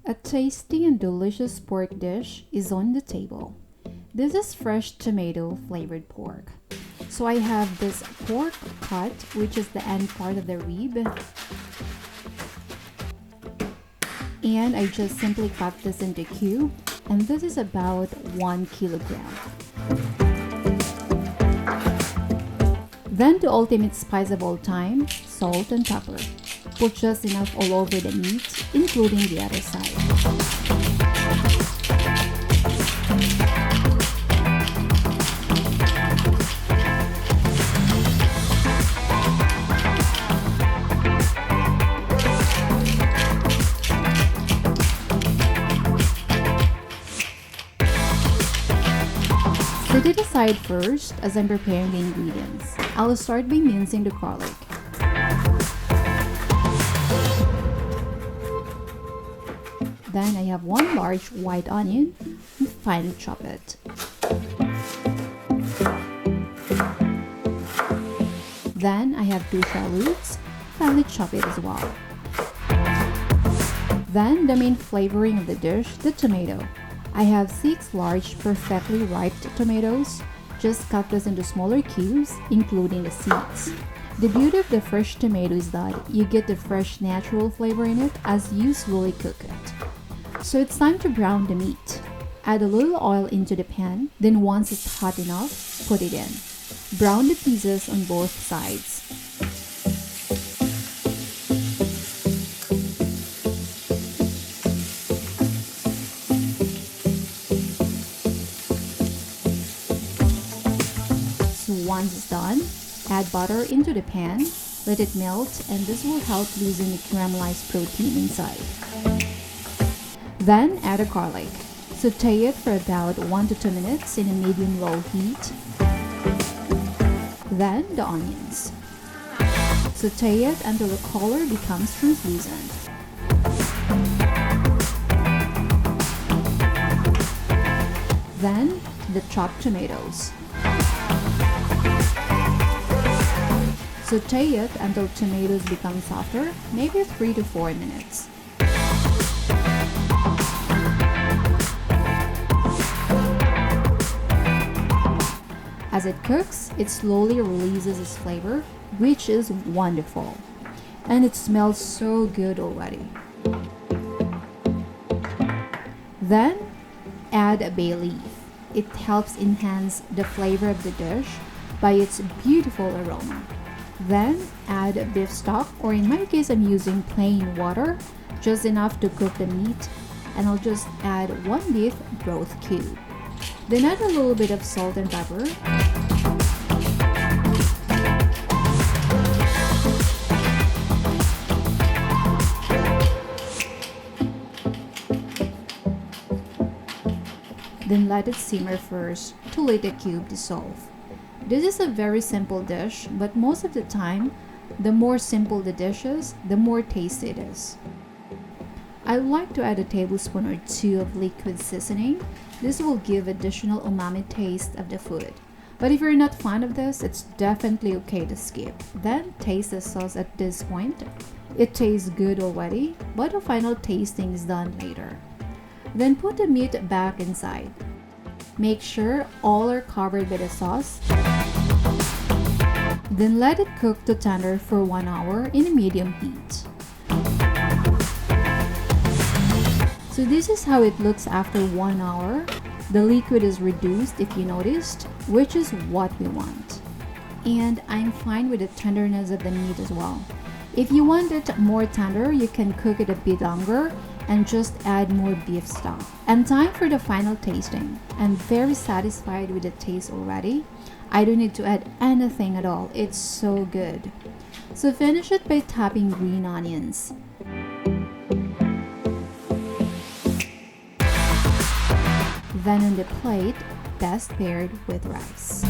A tasty and delicious pork dish is on the table. This is fresh tomato flavored pork. So I have this pork cut, which is the end part of the rib. And I just simply cut this into cube. And this is about 1 kilogram. Then the ultimate spice of all time, salt and pepper. Put just enough all over the meat, including the other side. Set it aside first as I'm preparing the ingredients. I'll start by mincing the garlic. Then I have 1 large white onion and finely chop it. Then I have 2 shallots, finely chop it as well. Then the main flavoring of the dish, the tomato. I have 6 large, perfectly ripe tomatoes. Just cut this into smaller cubes, including the seeds. The beauty of the fresh tomato is that you get the fresh natural flavor in it as you slowly cook it. So it's time to brown the meat. Add a little oil into the pan, then once it's hot enough, put it in. Brown the pieces on both sides. So once it's done, add butter into the pan, let it melt, and this will help loosen the caramelized protein inside. Then add a garlic. Saute it for about 1 to 2 minutes in a medium-low heat. Then the onions. Saute it until the color becomes translucent. Then the chopped tomatoes. Saute it until tomatoes become softer, maybe 3 to 4 minutes. As it cooks, it slowly releases its flavor, which is wonderful. And it smells so good already. Then, add a bay leaf. It helps enhance the flavor of the dish by its beautiful aroma. Then, add beef stock, or in my case, I'm using plain water, just enough to cook the meat, and I'll just add 1 beef broth cube. Then add a little bit of salt and pepper. Then let it simmer first to let the cube dissolve. This is a very simple dish, but most of the time, the more simple the dish is, the more tasty it is. I like to add a tablespoon or 2 of liquid seasoning. This will give additional umami taste of the food. But if you're not fond of this, it's definitely okay to skip. Then taste the sauce at this point. It tastes good already, but the final tasting is done later. Then put the meat back inside. Make sure all are covered by the sauce. Then let it cook to tender for 1 hour in a medium heat. So this is how it looks after 1 hour. The liquid is reduced if you noticed, which is what we want. And I'm fine with the tenderness of the meat as well. If you want it more tender, you can cook it a bit longer and just add more beef stock. And time for the final tasting. I'm very satisfied with the taste already. I don't need to add anything at all. It's so good. So finish it by topping green onions. Then on the plate, best paired with rice.